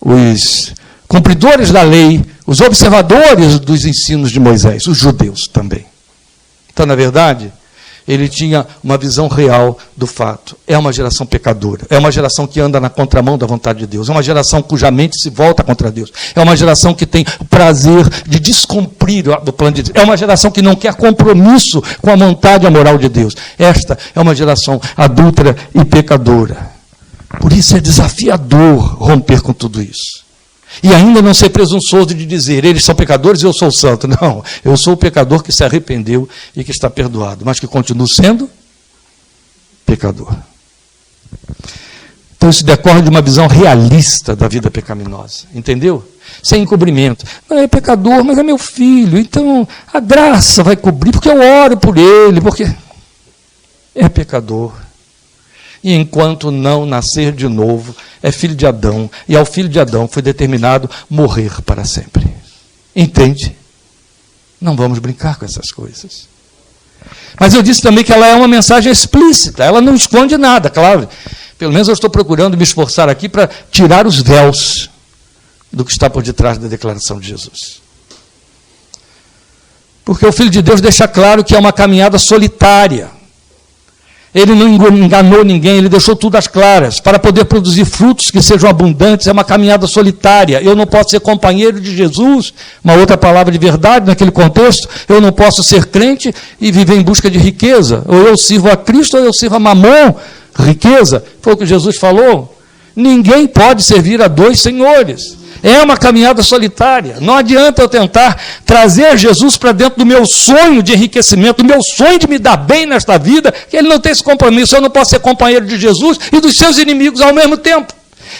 Speaker 1: os cumpridores da lei, os observadores dos ensinos de Moisés, os judeus também. Então, na verdade, ele tinha uma visão real do fato. É uma geração pecadora, é uma geração que anda na contramão da vontade de Deus, é uma geração cuja mente se volta contra Deus, é uma geração que tem o prazer de descumprir o plano de Deus, é uma geração que não quer compromisso com a vontade e a moral de Deus. Esta é uma geração adúltera e pecadora. Por isso é desafiador romper com tudo isso. E ainda não ser presunçoso de dizer, eles são pecadores e eu sou santo. Não, eu sou o pecador que se arrependeu e que está perdoado, mas que continuo sendo pecador. Então isso decorre de uma visão realista da vida pecaminosa, entendeu? Sem encobrimento. Não, é pecador, mas é meu filho, então a graça vai cobrir, porque eu oro por ele, porque é pecador. E enquanto não nascer de novo, é filho de Adão, e ao filho de Adão foi determinado morrer para sempre. Entende? Não vamos brincar com essas coisas. Mas eu disse também que ela é uma mensagem explícita, ela não esconde nada, claro. Pelo menos eu estou procurando me esforçar aqui para tirar os véus do que está por detrás da declaração de Jesus. Porque o Filho de Deus deixa claro que é uma caminhada solitária. Ele não enganou ninguém, ele deixou tudo às claras. Para poder produzir frutos que sejam abundantes, é uma caminhada solitária. Eu não posso ser companheiro de Jesus, uma outra palavra de verdade naquele contexto. Eu não posso ser crente e viver em busca de riqueza. Ou eu sirvo a Cristo ou eu sirvo a Mamon, riqueza. Foi o que Jesus falou. Ninguém pode servir a dois senhores. É uma caminhada solitária. Não adianta eu tentar trazer Jesus para dentro do meu sonho de enriquecimento, do meu sonho de me dar bem nesta vida, que ele não tem esse compromisso. Eu não posso ser companheiro de Jesus e dos seus inimigos ao mesmo tempo.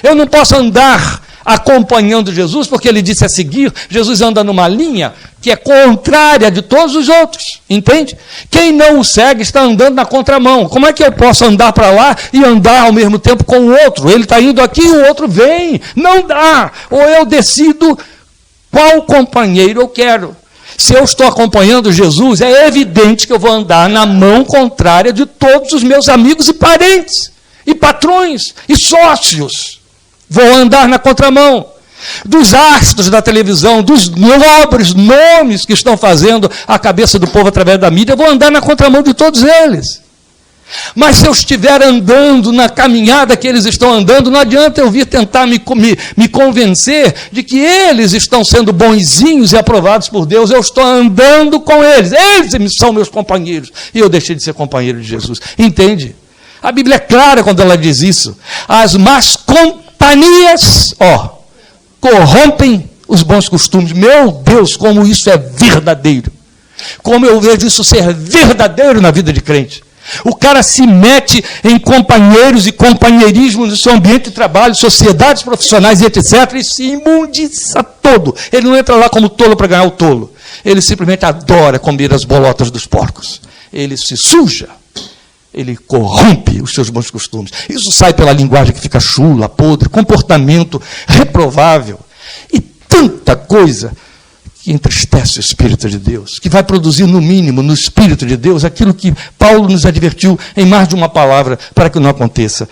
Speaker 1: Eu não posso andar acompanhando Jesus, porque ele disse a seguir, Jesus anda numa linha que é contrária de todos os outros, entende? Quem não o segue está andando na contramão. Como é que eu posso andar para lá e andar ao mesmo tempo com o outro? Ele está indo aqui e o outro vem. Não dá. Ou eu decido qual companheiro eu quero. Se eu estou acompanhando Jesus, é evidente que eu vou andar na mão contrária de todos os meus amigos e parentes, e patrões, e sócios. Vou andar na contramão dos astros da televisão, dos nobres nomes que estão fazendo a cabeça do povo através da mídia. Vou andar na contramão de todos eles. Mas se eu estiver andando na caminhada que eles estão andando, não adianta eu vir tentar me convencer de que eles estão sendo bonzinhos e aprovados por Deus. Eu estou andando com eles. Eles são meus companheiros. E eu deixei de ser companheiro de Jesus. Entende? A Bíblia é clara quando ela diz isso. As más companhias, corrompem os bons costumes. Meu Deus, como isso é verdadeiro. Como eu vejo isso ser verdadeiro na vida de crente. O cara se mete em companheiros e companheirismo no seu ambiente de trabalho, sociedades profissionais e etc. E se imundiça todo. Ele não entra lá como tolo para ganhar o tolo. Ele simplesmente adora comer as bolotas dos porcos. Ele se suja. Ele corrompe os seus bons costumes. Isso sai pela linguagem que fica chula, podre, comportamento reprovável. E tanta coisa que entristece o Espírito de Deus, que vai produzir, no mínimo, no Espírito de Deus, aquilo que Paulo nos advertiu em mais de uma palavra para que não aconteça.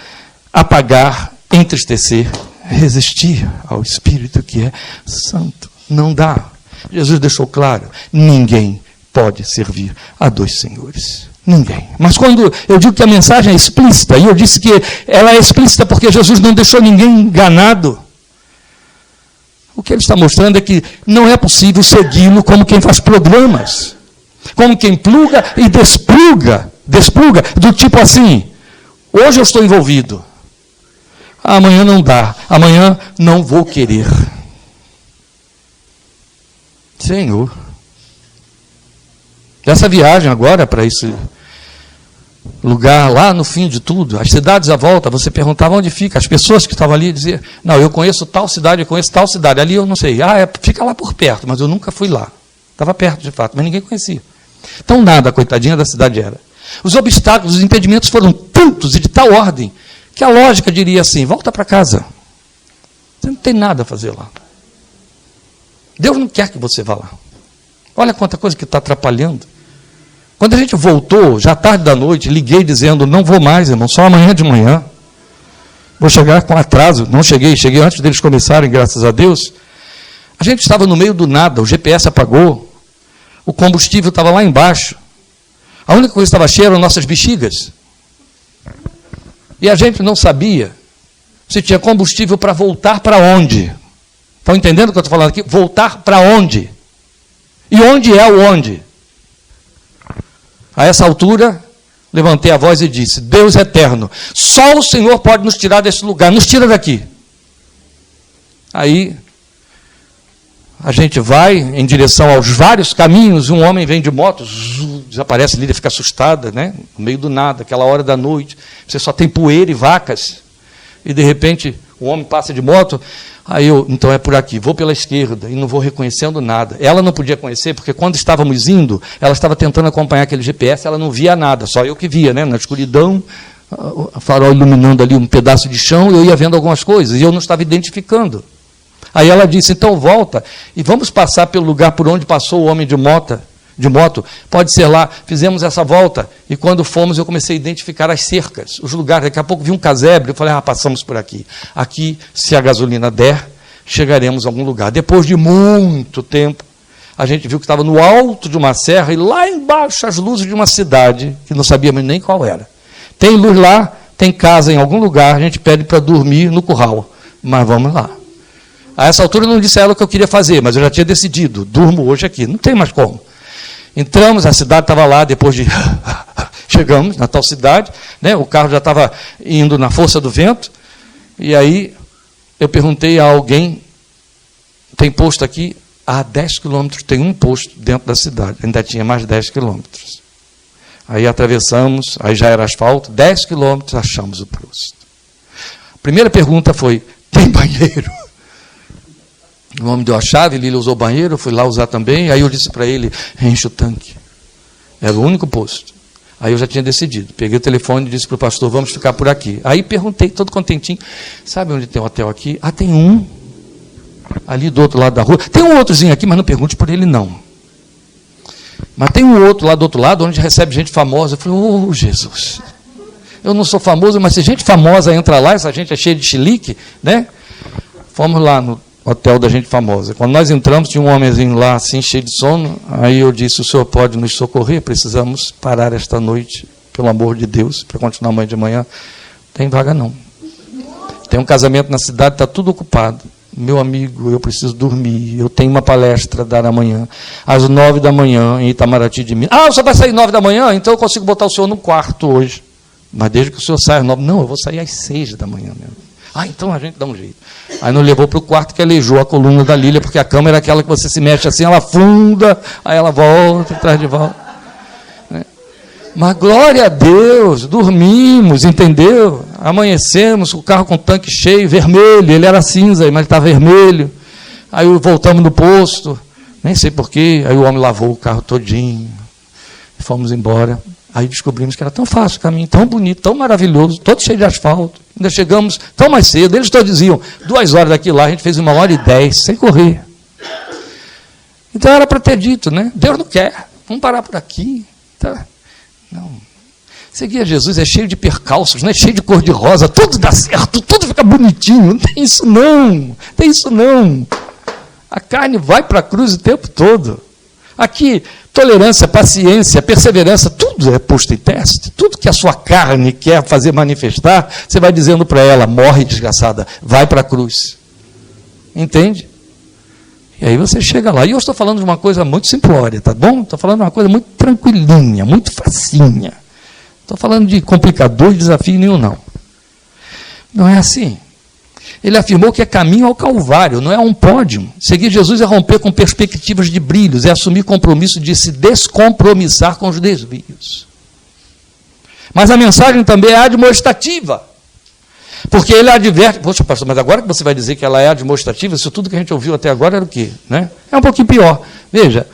Speaker 1: Apagar, entristecer, resistir ao Espírito que é santo. Não dá. Jesus deixou claro, ninguém pode servir a dois senhores. Ninguém. Mas quando eu digo que a mensagem é explícita, e eu disse que ela é explícita porque Jesus não deixou ninguém enganado, o que ele está mostrando é que não é possível segui-lo como quem faz programas, como quem pluga e despluga, do tipo assim, hoje eu estou envolvido, amanhã não dá, amanhã não vou querer. Senhor, essa viagem agora para esse lugar lá no fim de tudo, as cidades à volta, você perguntava onde fica, as pessoas que estavam ali diziam, não, eu conheço tal cidade, ali eu não sei, fica lá por perto, mas eu nunca fui lá, estava perto de fato, mas ninguém conhecia. Então nada, coitadinha da cidade era. Os obstáculos, os impedimentos foram tantos e de tal ordem, que a lógica diria assim, volta para casa, você não tem nada a fazer lá. Deus não quer que você vá lá. Olha quanta coisa que está atrapalhando. Quando a gente voltou, já tarde da noite, liguei dizendo, não vou mais, irmão, só amanhã de manhã. Vou chegar com atraso. Não cheguei antes deles começarem, graças a Deus. A gente estava no meio do nada, o GPS apagou, o combustível estava lá embaixo. A única coisa que estava cheia eram nossas bexigas. E a gente não sabia se tinha combustível para voltar para onde. Estão entendendo o que eu estou falando aqui? Voltar para onde? E onde é o onde? A essa altura, levantei a voz e disse, Deus eterno, só o Senhor pode nos tirar desse lugar, nos tira daqui. Aí, a gente vai em direção aos vários caminhos, um homem vem de moto, desaparece ali, ele fica assustada, né? No meio do nada, aquela hora da noite, você só tem poeira e vacas, e de repente o homem passa de moto, aí eu, então é por aqui, vou pela esquerda, e não vou reconhecendo nada. Ela não podia conhecer, porque quando estávamos indo, ela estava tentando acompanhar aquele GPS, ela não via nada, só eu que via, né? Na escuridão, o farol iluminando ali um pedaço de chão, eu ia vendo algumas coisas, e eu não estava identificando. Aí ela disse, então volta, e vamos passar pelo lugar por onde passou o homem de moto, de moto, pode ser lá. Fizemos essa volta e quando fomos eu comecei a identificar as cercas, os lugares. Daqui a pouco vi um casebre, eu falei, passamos por aqui. Aqui, se a gasolina der, chegaremos a algum lugar. Depois de muito tempo, a gente viu que estava no alto de uma serra e lá embaixo as luzes de uma cidade, que não sabíamos nem qual era. Tem luz lá, tem casa em algum lugar, a gente pede para dormir no curral, mas vamos lá. A essa altura eu não disse a ela o que eu queria fazer, mas eu já tinha decidido, durmo hoje aqui, não tem mais como. Entramos, a cidade estava lá, depois de... Chegamos na tal cidade, né, o carro já estava indo na força do vento, e aí eu perguntei a alguém, tem posto aqui? Há 10 quilômetros tem um posto dentro da cidade, ainda tinha mais 10 quilômetros. Aí atravessamos, aí já era asfalto, 10 quilômetros, achamos o posto. A primeira pergunta foi, tem banheiro? O homem deu a chave, ele usou o banheiro, eu fui lá usar também, aí eu disse para ele, enche o tanque. Era o único posto. Aí eu já tinha decidido. Peguei o telefone e disse para o pastor, vamos ficar por aqui. Aí perguntei, todo contentinho, sabe onde tem um hotel aqui? Tem um, ali do outro lado da rua. Tem um outrozinho aqui, mas não pergunte por ele não. Mas tem um outro lá do outro lado, onde recebe gente famosa. Eu falei, Jesus, eu não sou famoso, mas se gente famosa entra lá, essa gente é cheia de chilique, né? Fomos lá no hotel da gente famosa. Quando nós entramos, tinha um homenzinho lá, assim, cheio de sono. Aí eu disse, o senhor pode nos socorrer? Precisamos parar esta noite, pelo amor de Deus, para continuar amanhã de manhã. Tem vaga não. Tem um casamento na cidade, está tudo ocupado. Meu amigo, eu preciso dormir, eu tenho uma palestra a dar amanhã, às 9 da manhã, em Itamaraty de Minas. O senhor vai sair 9 da manhã? Então eu consigo botar o senhor no quarto hoje. Mas desde que o senhor saia às 9. Não, eu vou sair às 6 da manhã mesmo. Então a gente dá um jeito. Aí nos levou para o quarto que aleijou a coluna da Lília, porque a cama era aquela que você se mexe assim, ela afunda, aí ela volta, traz de volta. Mas glória a Deus, dormimos, entendeu? Amanhecemos, o carro com o tanque cheio, vermelho, ele era cinza, mas ele estava vermelho. Aí voltamos no posto, nem sei porquê, aí o homem lavou o carro todinho, fomos embora. Aí descobrimos que era tão fácil o caminho, tão bonito, tão maravilhoso, todo cheio de asfalto. Ainda chegamos tão mais cedo, eles todos diziam, 2 horas daqui lá, a gente fez 1h10, sem correr. Então era para ter dito, né? Deus não quer, vamos parar por aqui. Tá? Não. Seguir a Jesus é cheio de percalços, né? Cheio de cor-de-rosa, tudo dá certo, tudo fica bonitinho. Não tem isso não, tem isso não. A carne vai para a cruz o tempo todo. Aqui, tolerância, paciência, perseverança, tudo é posto em teste. Tudo que a sua carne quer fazer manifestar, você vai dizendo para ela, morre desgraçada, vai para a cruz. Entende? E aí você chega lá. E eu estou falando de uma coisa muito simplória, tá bom? Estou falando de uma coisa muito tranquilinha, muito facinha. Estou falando de complicador, de desafio nenhum, não. Não é assim. Ele afirmou que é caminho ao Calvário, não é um pódio. Seguir Jesus é romper com perspectivas de brilhos, é assumir compromisso de se descompromissar com os desvios. Mas a mensagem também é admoestativa. Porque ele adverte... Poxa, pastor, mas agora que você vai dizer que ela é admoestativa, isso tudo que a gente ouviu até agora era o quê? Né? É um pouquinho pior. Veja,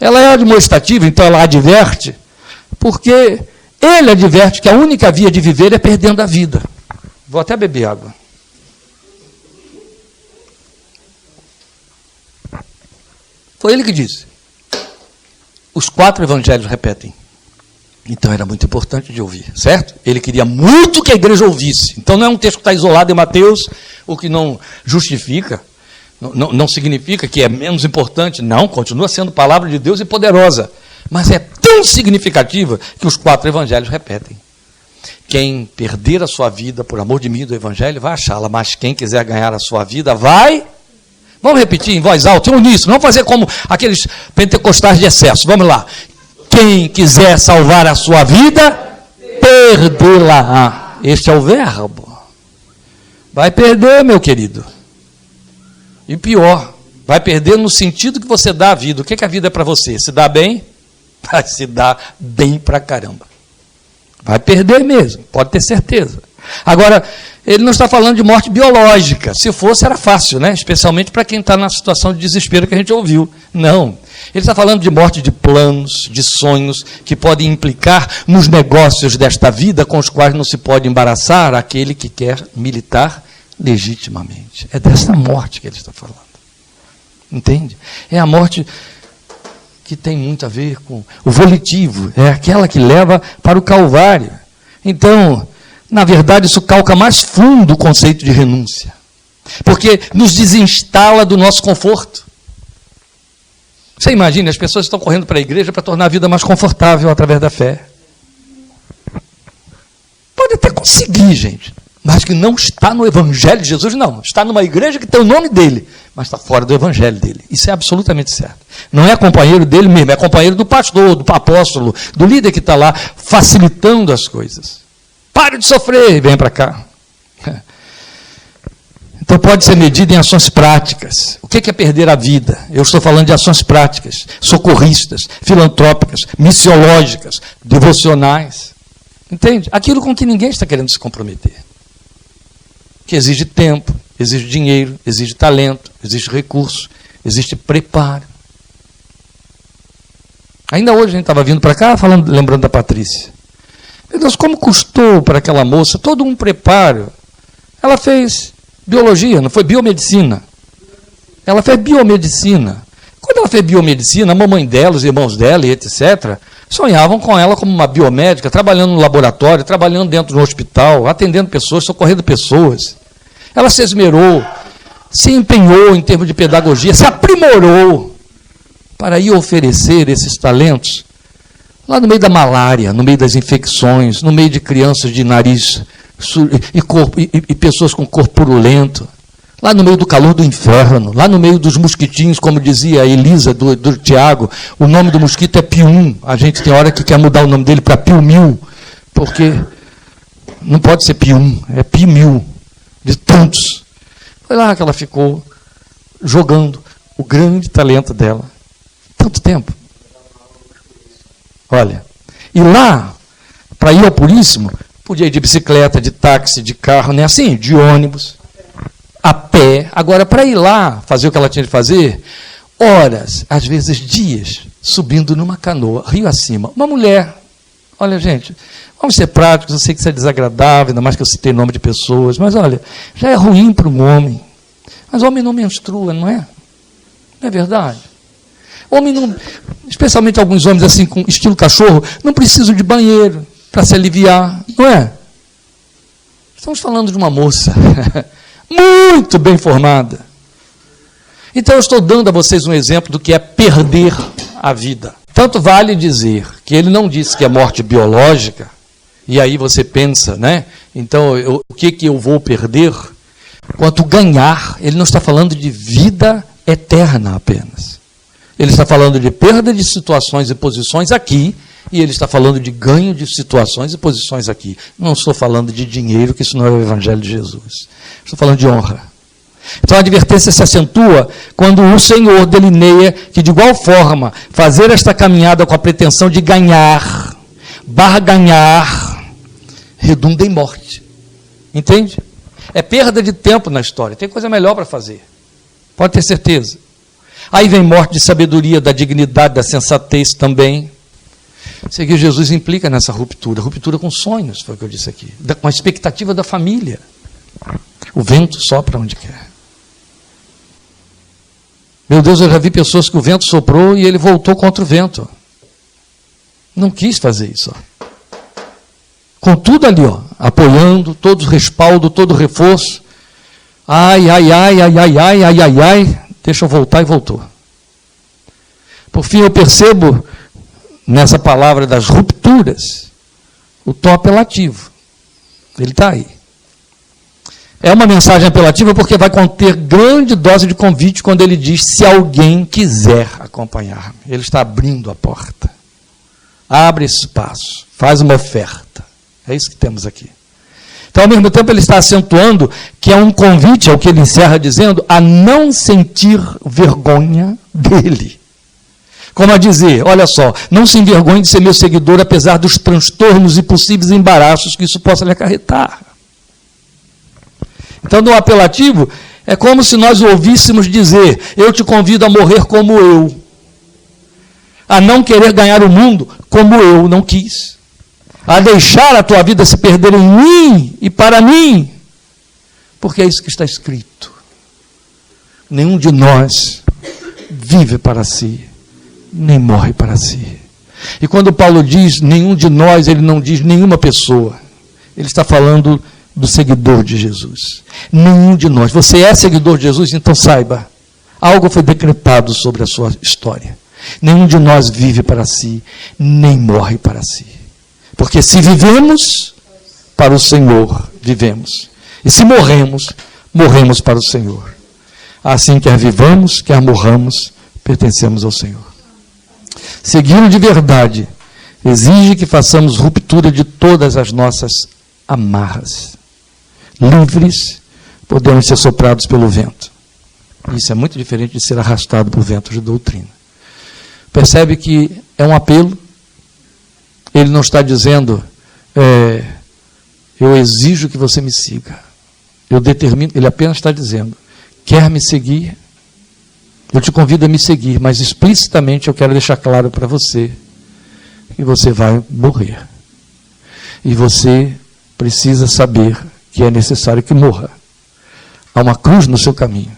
Speaker 1: ela é admoestativa, então ela adverte, porque ele adverte que a única via de viver é perdendo a vida. Vou até beber água. Foi ele que disse. Os 4 evangelhos repetem. Então era muito importante de ouvir, certo? Ele queria muito que a igreja ouvisse. Então não é um texto que está isolado em Mateus, o que não justifica, não significa que é menos importante. Não, continua sendo palavra de Deus e poderosa. Mas é tão significativa que os 4 evangelhos repetem. Quem perder a sua vida por amor de mim do evangelho vai achá-la, mas quem quiser ganhar a sua vida vai... Vamos repetir em voz alta, uníssono. Vamos fazer como aqueles pentecostais de excesso. Vamos lá. Quem quiser salvar a sua vida, perdê-la. Este é o verbo. Vai perder, meu querido. E pior, vai perder no sentido que você dá à vida. O que a vida é para você? Se dá bem? Vai se dar bem pra caramba. Vai perder mesmo, pode ter certeza. Agora, ele não está falando de morte biológica. Se fosse, era fácil, né? Especialmente para quem está na situação de desespero que a gente ouviu. Não. Ele está falando de morte de planos, de sonhos, que podem implicar nos negócios desta vida, com os quais não se pode embaraçar aquele que quer militar legitimamente. É dessa morte que ele está falando. Entende? É a morte que tem muito a ver com o volitivo, é aquela que leva para o Calvário. Então, na verdade, isso calca mais fundo o conceito de renúncia, porque nos desinstala do nosso conforto. Você imagina, as pessoas estão correndo para a igreja para tornar a vida mais confortável através da fé. Pode até conseguir, gente, mas que não está no Evangelho de Jesus, não. Está numa igreja que tem o nome dele, mas está fora do Evangelho dele. Isso é absolutamente certo. Não é companheiro dele mesmo, é companheiro do pastor, do apóstolo, do líder que está lá facilitando as coisas. Pare de sofrer e vem para cá. Então pode ser medido em ações práticas. O que é perder a vida? Eu estou falando de ações práticas, socorristas, filantrópicas, missiológicas, devocionais. Entende? Aquilo com que ninguém está querendo se comprometer. Que exige tempo, exige dinheiro, exige talento, exige recurso, exige preparo. Ainda hoje a gente estava vindo para cá, lembrando da Patrícia. Meu Deus, como custou para aquela moça todo um preparo? Ela fez biologia, não foi biomedicina. Ela fez biomedicina. Quando ela fez biomedicina, a mamãe dela, os irmãos dela e etc., sonhavam com ela como uma biomédica, trabalhando no laboratório, trabalhando dentro do hospital, atendendo pessoas, socorrendo pessoas. Ela se esmerou, se empenhou em termos de pedagogia, se aprimorou para ir oferecer esses talentos lá no meio da malária, no meio das infecções, no meio de crianças de nariz e pessoas com corpo purulento, lá no meio do calor do inferno, lá no meio dos mosquitinhos, como dizia a Elisa do Tiago, o nome do mosquito é Pium. A gente tem hora que quer mudar o nome dele para Piu-Mil, porque não pode ser Pium, é Pi-Mil, de tantos. Foi lá que ela ficou jogando o grande talento dela. Tanto tempo. Olha, e lá, para ir ao Puríssimo, podia ir de bicicleta, de táxi, de carro, não é assim? De ônibus, a pé. Agora, para ir lá, fazer o que ela tinha de fazer, horas, às vezes dias, subindo numa canoa, rio acima. Uma mulher, olha, gente, vamos ser práticos, eu sei que isso é desagradável, ainda mais que eu citei nome de pessoas, mas olha, já é ruim para um homem. Mas o homem não menstrua, não é? Não é verdade? Homem não, especialmente alguns homens assim, com estilo cachorro, não precisam de banheiro para se aliviar, não é? Estamos falando de uma moça muito bem formada. Então eu estou dando a vocês um exemplo do que é perder a vida. Tanto vale dizer que ele não disse que é morte biológica, e aí você pensa, né? Então, o que eu vou perder? Quanto ganhar, ele não está falando de vida eterna apenas. Ele está falando de perda de situações e posições aqui, e ele está falando de ganho de situações e posições aqui. Não estou falando de dinheiro, que isso não é o Evangelho de Jesus. Estou falando de honra. Então a advertência se acentua quando o Senhor delineia que, de igual forma, fazer esta caminhada com a pretensão de ganhar, barganhar, redunda em morte. Entende? É perda de tempo na história. Tem coisa melhor para fazer. Pode ter certeza. Aí vem morte de sabedoria, da dignidade, da sensatez também. Seguir Jesus implica nessa ruptura. Ruptura com sonhos, foi o que eu disse aqui. Com a expectativa da família. O vento sopra onde quer. Meu Deus, eu já vi pessoas que o vento soprou e ele voltou contra o vento. Não quis fazer isso. Com tudo ali, ó, apoiando, todo respaldo, todo reforço. Ai, ai, ai, ai, ai, ai, ai, ai, ai. Deixa eu voltar, e voltou. Por fim, eu percebo nessa palavra das rupturas o tom apelativo. Ele está aí. É uma mensagem apelativa porque vai conter grande dose de convite quando ele diz: se alguém quiser acompanhar-me. Ele está abrindo a porta. Abre espaço, faz uma oferta. É isso que temos aqui. Então, ao mesmo tempo, ele está acentuando que é um convite, ao que ele encerra dizendo, a não sentir vergonha dele. Como a dizer, olha só, não se envergonhe de ser meu seguidor, apesar dos transtornos e possíveis embaraços que isso possa lhe acarretar. Então, no apelativo, é como se nós ouvíssemos dizer: eu te convido a morrer como eu, a não querer ganhar o mundo como eu não quis, a deixar a tua vida se perder em mim e para mim, porque é isso que está escrito. Nenhum de nós vive para si, nem morre para si. E quando Paulo diz nenhum de nós, ele não diz nenhuma pessoa. Ele está falando do seguidor de Jesus. Nenhum de nós. Você é seguidor de Jesus, então saiba, algo foi decretado sobre a sua história. Nenhum de nós vive para si, nem morre para si. Porque se vivemos, para o Senhor vivemos. E se morremos, morremos para o Senhor. Assim, quer vivamos, quer morramos, pertencemos ao Senhor. Segui-lo de verdade exige que façamos ruptura de todas as nossas amarras. Livres, podemos ser soprados pelo vento. Isso é muito diferente de ser arrastado por ventos de doutrina. Percebe que é um apelo? Ele não está dizendo, eu exijo que você me siga. Eu determino, ele apenas está dizendo, quer me seguir? Eu te convido a me seguir, mas explicitamente eu quero deixar claro para você que você vai morrer. E você precisa saber que é necessário que morra. Há uma cruz no seu caminho.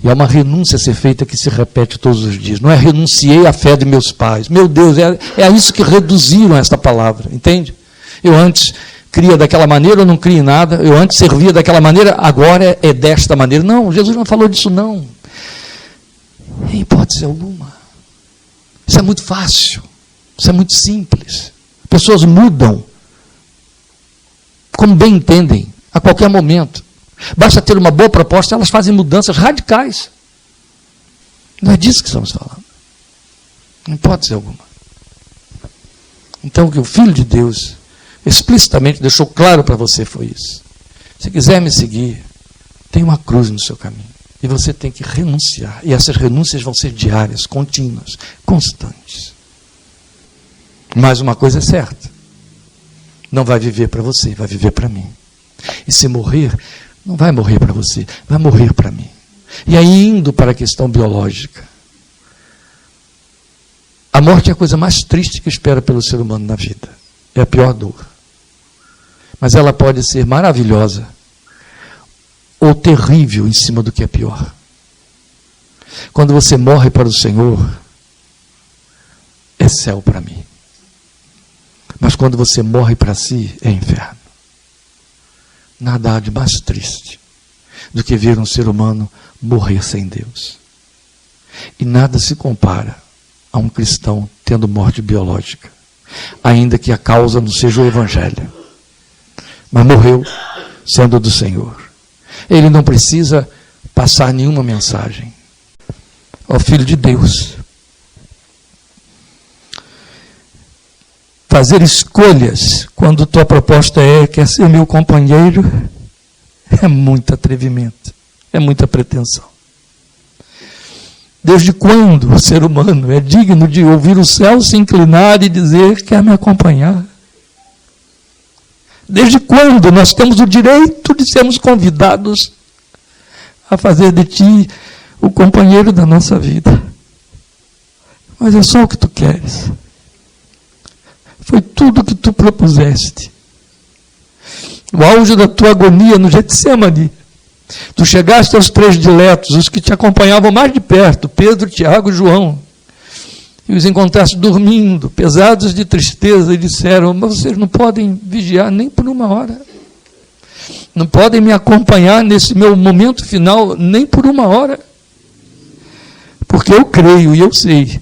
Speaker 1: E há uma renúncia a ser feita que se repete todos os dias. Não é renunciei à fé de meus pais. Meu Deus, é a isso que reduziram esta palavra, entende? Eu antes cria daquela maneira, eu não cria em nada. Eu antes servia daquela maneira, agora é desta maneira. Não, Jesus não falou disso não. Em hipótese alguma. Isso é muito fácil. Isso é muito simples. Pessoas mudam como bem entendem, a qualquer momento. Basta ter uma boa proposta, elas fazem mudanças radicais. Não é disso que estamos falando. Não pode ser alguma. Então, o que o Filho de Deus explicitamente deixou claro para você foi isso. Se quiser me seguir, tem uma cruz no seu caminho. E você tem que renunciar. E essas renúncias vão ser diárias, contínuas, constantes. Mas uma coisa é certa. Não vai viver para você, vai viver para mim. E se morrer, não vai morrer para você, vai morrer para mim. E aí, indo para a questão biológica. A morte é a coisa mais triste que espera pelo ser humano na vida. É a pior dor. Mas ela pode ser maravilhosa ou terrível em cima do que é pior. Quando você morre para o Senhor, é céu para mim. Mas quando você morre para si, é inferno. Nada há de mais triste do que ver um ser humano morrer sem Deus. E nada se compara a um cristão tendo morte biológica, ainda que a causa não seja o Evangelho. Mas morreu sendo do Senhor. Ele não precisa passar nenhuma mensagem. Ó Filho de Deus, fazer escolhas quando tua proposta quer ser meu companheiro, é muito atrevimento, é muita pretensão. Desde quando o ser humano é digno de ouvir o céu se inclinar e dizer, quer me acompanhar? Desde quando nós temos o direito de sermos convidados a fazer de ti o companheiro da nossa vida? Mas é só o que tu queres. Foi tudo o que tu propuseste. O auge da tua agonia no Getsemane. Tu chegaste aos 3 diletos, os que te acompanhavam mais de perto, Pedro, Tiago e João. E os encontraste dormindo, pesados de tristeza, e disseram, mas vocês não podem vigiar nem por uma hora. Não podem me acompanhar nesse meu momento final nem por uma hora. Porque eu creio e eu sei.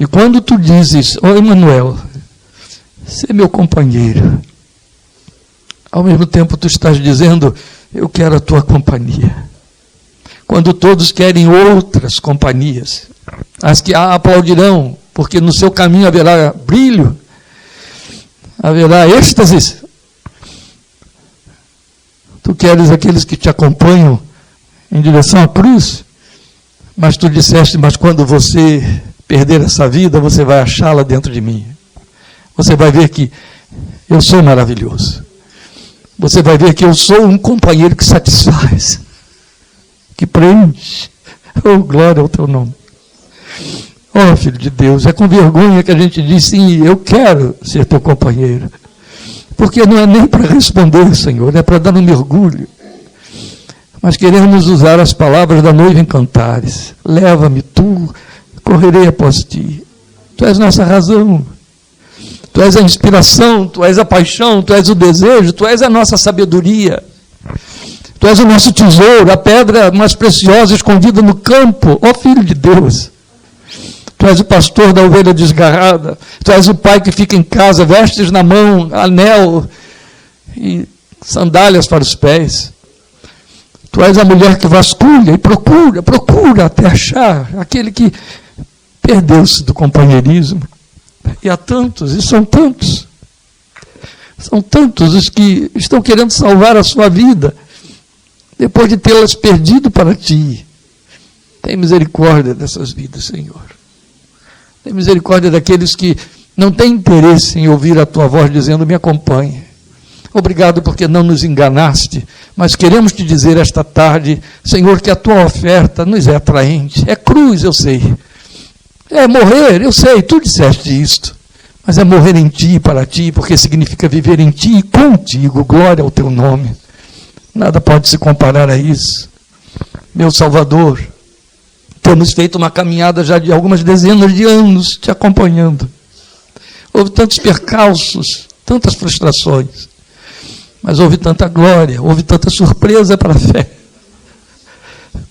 Speaker 1: E quando tu dizes, Emanuel, ser meu companheiro, ao mesmo tempo tu estás dizendo, eu quero a tua companhia. Quando todos querem outras companhias, as que a aplaudirão, porque no seu caminho haverá brilho, haverá êxtase. Tu queres aqueles que te acompanham em direção à cruz, mas tu disseste, mas quando você perder essa vida, você vai achá-la dentro de mim. Você vai ver que eu sou maravilhoso. Você vai ver que eu sou um companheiro que satisfaz, que preenche. Oh, glória ao teu nome. Oh, Filho de Deus, é com vergonha que a gente diz, sim, eu quero ser teu companheiro. Porque não é nem para responder, Senhor, é para dar um mergulho. Mas queremos usar as palavras da noiva em Cantares. Leva-me tu correrei após ti. Tu és nossa razão, tu és a inspiração, tu és a paixão, tu és o desejo, tu és a nossa sabedoria, tu és o nosso tesouro, a pedra mais preciosa escondida no campo, ó Filho de Deus. Tu és o pastor da ovelha desgarrada, tu és o pai que fica em casa, vestes na mão, anel e sandálias para os pés. Tu és a mulher que vasculha e procura até achar aquele que perdeu-se do companheirismo. E há tantos, e são tantos os que estão querendo salvar a sua vida, depois de tê-las perdido para ti. Tem misericórdia dessas vidas, Senhor. Tem misericórdia daqueles que não têm interesse em ouvir a tua voz dizendo, me acompanhe. Obrigado porque não nos enganaste, mas queremos te dizer esta tarde, Senhor, que a tua oferta nos é atraente. É cruz, eu sei. É morrer, eu sei, tu disseste isto. Mas é morrer em ti e para ti, porque significa viver em ti e contigo. Glória ao teu nome. Nada pode se comparar a isso. Meu Salvador, temos feito uma caminhada já de algumas dezenas de anos te acompanhando. Houve tantos percalços, tantas frustrações, mas houve tanta glória, houve tanta surpresa para a fé.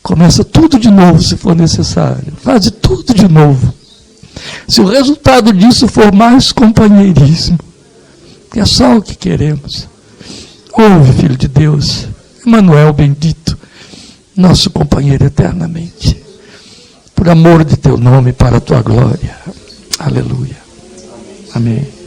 Speaker 1: Começa tudo de novo, se for necessário. Faz tudo de novo. Se o resultado disso for mais companheirismo, que é só o que queremos. Ouve, Filho de Deus, Emmanuel bendito, nosso companheiro eternamente. Por amor de teu nome, para a tua glória. Aleluia. Amém.